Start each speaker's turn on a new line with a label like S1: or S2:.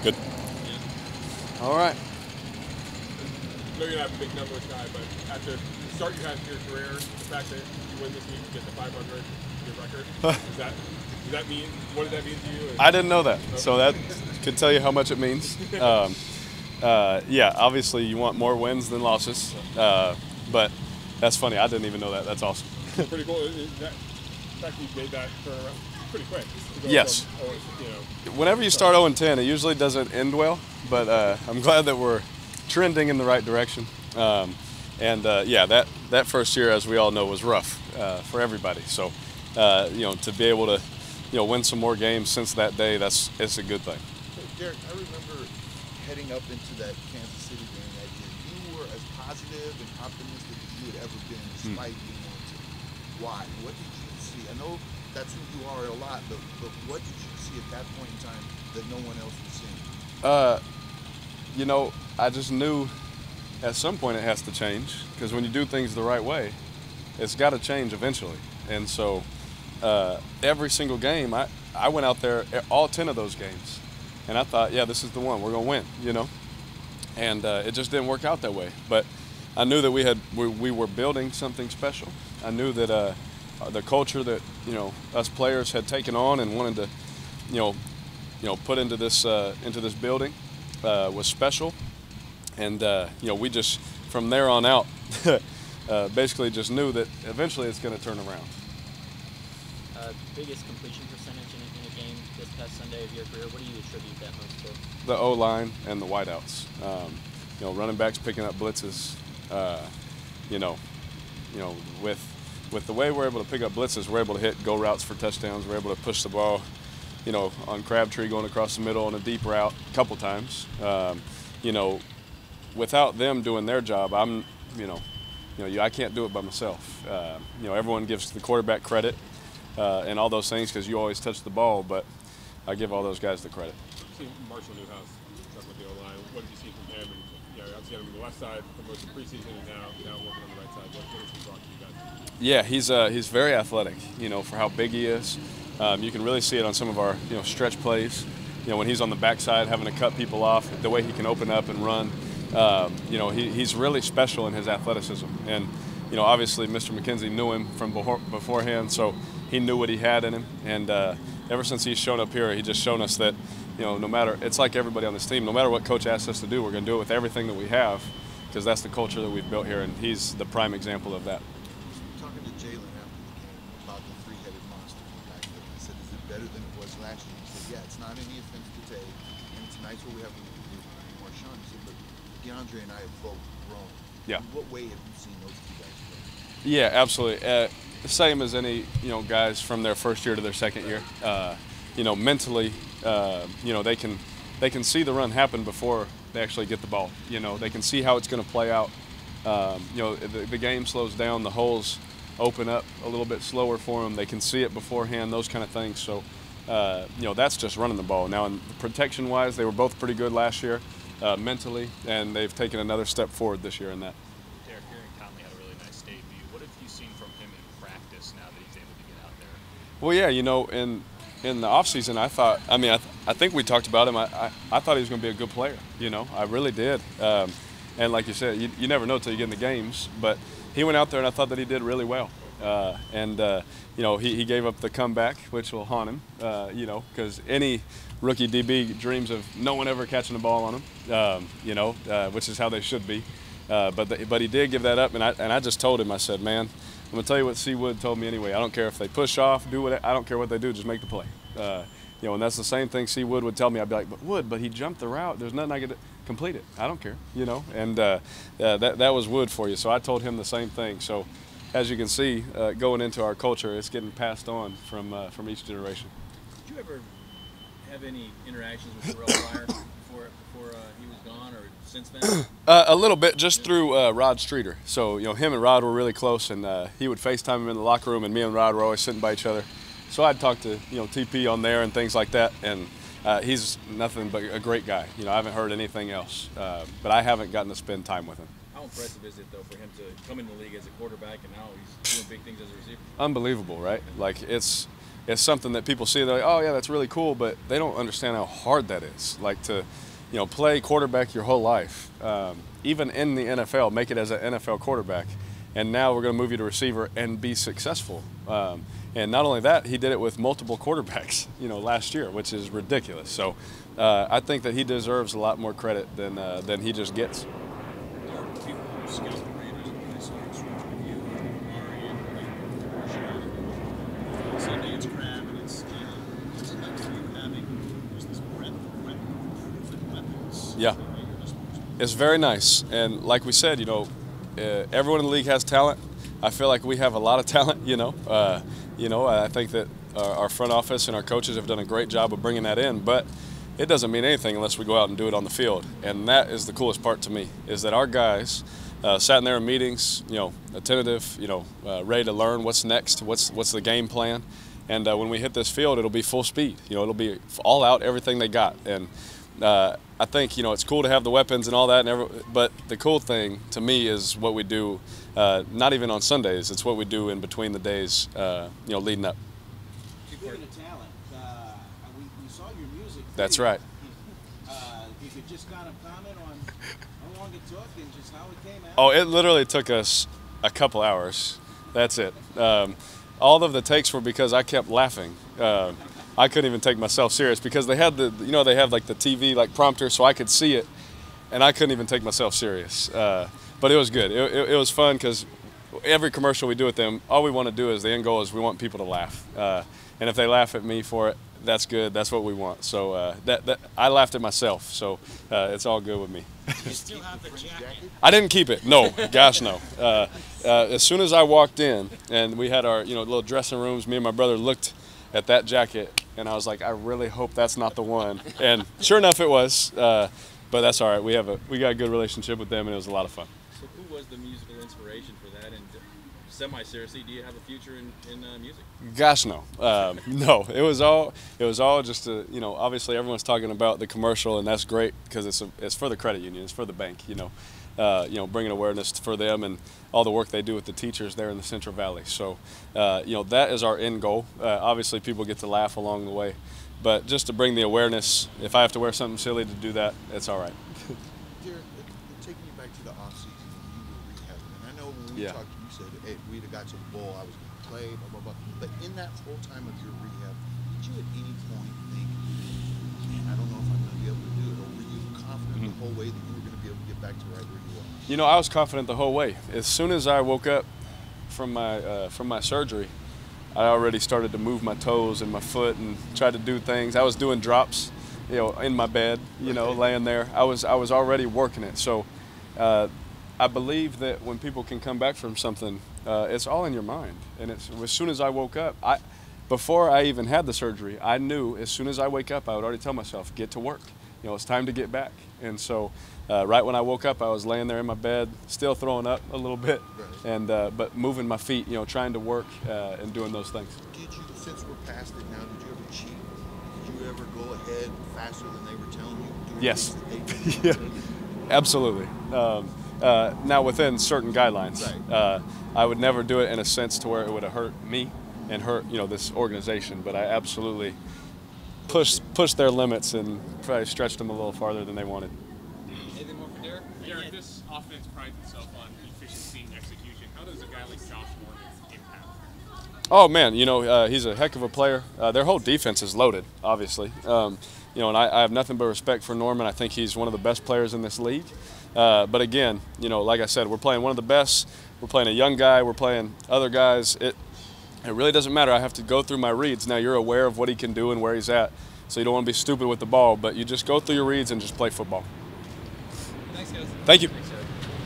S1: Good. All right.
S2: I know you're not a big numbers guy, but after the start you had in your career, the fact that you win this week, you get the 500 your record, does that mean, what did that mean to you?
S1: I didn't know that, so that could tell you how much it means. Yeah, obviously you want more wins than losses, but that's funny. I didn't even know that. That's awesome.
S2: Pretty cool. The fact that you made that turnaround pretty quick.
S1: Yes.
S2: From,
S1: Whenever you start 0-10, it usually doesn't end well, but I'm glad that we're trending in the right direction. Yeah, that first year, as we all know, was rough for everybody. So, to be able to, win some more games since that day, it's a good thing.
S3: Derek, I remember heading up into that Kansas City game that year. You were as positive and optimistic as you had ever been, despite being on the team. Why? What did you see? I know that's who you are a lot, but what did you see at that point in time that no one else was seeing?
S1: I just knew at some point it has to change, because when you do things the right way, it's got to change eventually. And so every single game, I went out there, all 10 of those games, and I thought, yeah, this is the one, we're going to win, And it just didn't work out that way. But I knew that we were building something special. I knew that the culture that, us players had taken on and wanted to, put into this building was special. And, we just, from there on out, basically just knew that eventually it's going to turn around.
S4: Biggest completion percentage in a game this past Sunday of your career, what do you attribute that most to?
S1: The O-line and the wideouts. Running backs picking up blitzes, with the way we're able to pick up blitzes, we're able to hit go routes for touchdowns. We're able to push the ball, on Crabtree going across the middle on a deep route a couple times. Without them doing their job, I can't do it by myself. Everyone gives the quarterback credit and all those things because you always touch the ball, but I give all those guys the credit.
S2: See Marshall Newhouse, talking about the O-line. What did you see from him? And, obviously on the left side for most of the preseason, and now working on the right side. What has he brought to you guys?
S1: Yeah, he's very athletic. For how big he is, you can really see it on some of our stretch plays. When he's on the backside having to cut people off, the way he can open up and run. He's really special in his athleticism. And obviously Mr. McKenzie knew him from beforehand, so he knew what he had in him. And ever since he's shown up here, he just shown us that no matter, it's like everybody on this team, no matter what coach asks us to do, we're going to do it with everything that we have, because that's the culture that we've built here, and he's the prime example of that.
S3: Talking to Jalen after the game about the three-headed monster back there, I said, is it better than it was last year? He said, yeah, it's not any offense to take, and it's nice what we have with Marshawn. He said, but DeAndre and I have both grown.
S1: Yeah.
S3: In what way have you seen those two guys grow?
S1: Yeah, absolutely. Same as any guys from their first year to their second year. Mentally, they can see the run happen before they actually get the ball. They can see how it's going to play out. The game slows down, the holes open up a little bit slower for them. They can see it beforehand, those kind of things. So, that's just running the ball. Now, protection-wise, they were both pretty good last year mentally, and they've taken another step forward this year in that.
S5: Derek, Conley had a really nice debut. What have you seen from him in practice now that he's able to get out there?
S1: Well, yeah, in the offseason, I think we talked about him. I thought he was going to be a good player. I really did. And like you said, you never know till you get in the games. But he went out there, and I thought that he did really well. He gave up the comeback, which will haunt him. Because any rookie DB dreams of no one ever catching the ball on him. Which is how they should be. But he did give that up, and I just told him, I said, man, I'm going to tell you what C. Wood told me anyway. I don't care if they push off, I don't care what they do, just make the play. And that's the same thing C. Wood would tell me. I'd be like, but Wood, he jumped the route. There's nothing I could complete it. I don't care, And that was Wood for you. So I told him the same thing. So as you can see, going into our culture, it's getting passed on from each generation.
S6: Did you ever have any interactions with Terrelle Pryor before he was gone, or since then?
S1: A little bit, just through Rod Streeter. So him and Rod were really close, and he would FaceTime him in the locker room, and me and Rod were always sitting by each other. So I'd talk to TP on there and things like that, and he's nothing but a great guy. I haven't heard anything else, but I haven't gotten to spend time with him.
S6: How impressive is it though for him to come in the league as a quarterback and now he's doing big things as a receiver?
S1: Unbelievable, right? Like it's it's something that people see. They're like, oh yeah, that's really cool, but they don't understand how hard that is. Like to, play quarterback your whole life, even in the NFL, make it as an NFL quarterback, and now we're going to move you to receiver and be successful. And not only that, he did it with multiple quarterbacks, last year, which is ridiculous. So I think that he deserves a lot more credit than he just gets.
S6: There are people who scout the Raiders, and I saw a sort of review of Ari and Sunday it's Crab and it's Caleb. What's it like for you having just this breadth of proven weapons?
S1: Yeah. It's very nice. And like we said, everyone in the league has talent. I feel like we have a lot of talent, I think that our front office and our coaches have done a great job of bringing that in, but it doesn't mean anything unless we go out and do it on the field. And that is the coolest part to me, is that our guys sat in there in meetings, attentive, ready to learn what's next, what's the game plan. And when we hit this field, it'll be full speed. It'll be all out, everything they got. And I think, it's cool to have the weapons and all that, but the cool thing to me is what we do, not even on Sundays. It's what we do in between the days, leading up.
S7: Speaking of talent, we saw your music.
S1: That's right.
S7: If you could just kind of comment on how long it took and just how it came out.
S1: Oh, it literally took us a couple hours. That's it. All of the takes were because I kept laughing. I couldn't even take myself serious because they had they have like the TV like prompter so I could see it, and I couldn't even take myself serious. But it was good. It was fun because every commercial we do with them, all we want to do is the end goal is we want people to laugh. And if they laugh at me for it, that's good. That's what we want. So that I laughed at myself, so it's all good with me.
S7: You still have the jacket?
S1: I didn't keep it. No, gosh, no. As soon as I walked in and we had our little dressing rooms, me and my brother looked at that jacket, and I was like, I really hope that's not the one. And sure enough, it was. But that's all right. We got a good relationship with them, and it was a lot of fun.
S6: So who was the musical inspiration for that? And semi-seriously, do you have a future in music?
S1: Gosh, no. No, it was all just obviously everyone's talking about the commercial, and that's great because it's for the credit union, it's for the bank, bringing awareness for them and all the work they do with the teachers there in the Central Valley. So, that is our end goal. Obviously, people get to laugh along the way, but just to bring the awareness, if I have to wear something silly to do that, it's all right.
S3: Derek, taking you back to the offseason, you were rehabbing, and I know when we talked, you said, hey, we'd have got to the bowl, I was going to play, blah, blah, blah. But in that whole time of your rehab, did you at any point think, man, I don't know if I'm going to be able to do it, or were you confident the whole way that you were going to be able to get back to right where you are?
S1: I was confident the whole way. As soon as I woke up from my surgery, I already started to move my toes and my foot and try to do things. I was doing drops, in my bed, laying there. I was already working it. So I believe that when people can come back from something, it's all in your mind. And as soon as I woke up, before I even had the surgery, I knew as soon as I wake up, I would already tell myself, get to work. It's time to get back. And so right when I woke up, I was laying there in my bed, still throwing up a little bit, and but moving my feet, trying to work and doing those things.
S3: Did you, since we're past it now, did you ever cheat? Did you ever go ahead faster than they were telling you?
S1: Yes. Yeah, absolutely. Now within certain guidelines, I would never do it in a sense to where it would have hurt me and hurt this organization. But I absolutely pushed their limits and probably stretched them a little farther than they wanted.
S6: Anything more for Derek?
S2: Derek, this offense prides itself on efficiency and execution. How does a guy like Josh Morgan impact?
S1: Oh man, he's a heck of a player. Their whole defense is loaded, obviously. And I have nothing but respect for Norman. I think he's one of the best players in this league. But again, like I said, we're playing one of the best. We're playing a young guy. We're playing other guys. It really doesn't matter. I have to go through my reads. Now you're aware of what he can do and where he's at, so you don't want to be stupid with the ball, but you just go through your reads and just play football.
S6: Thanks, guys.
S1: Thank you.
S6: Thanks,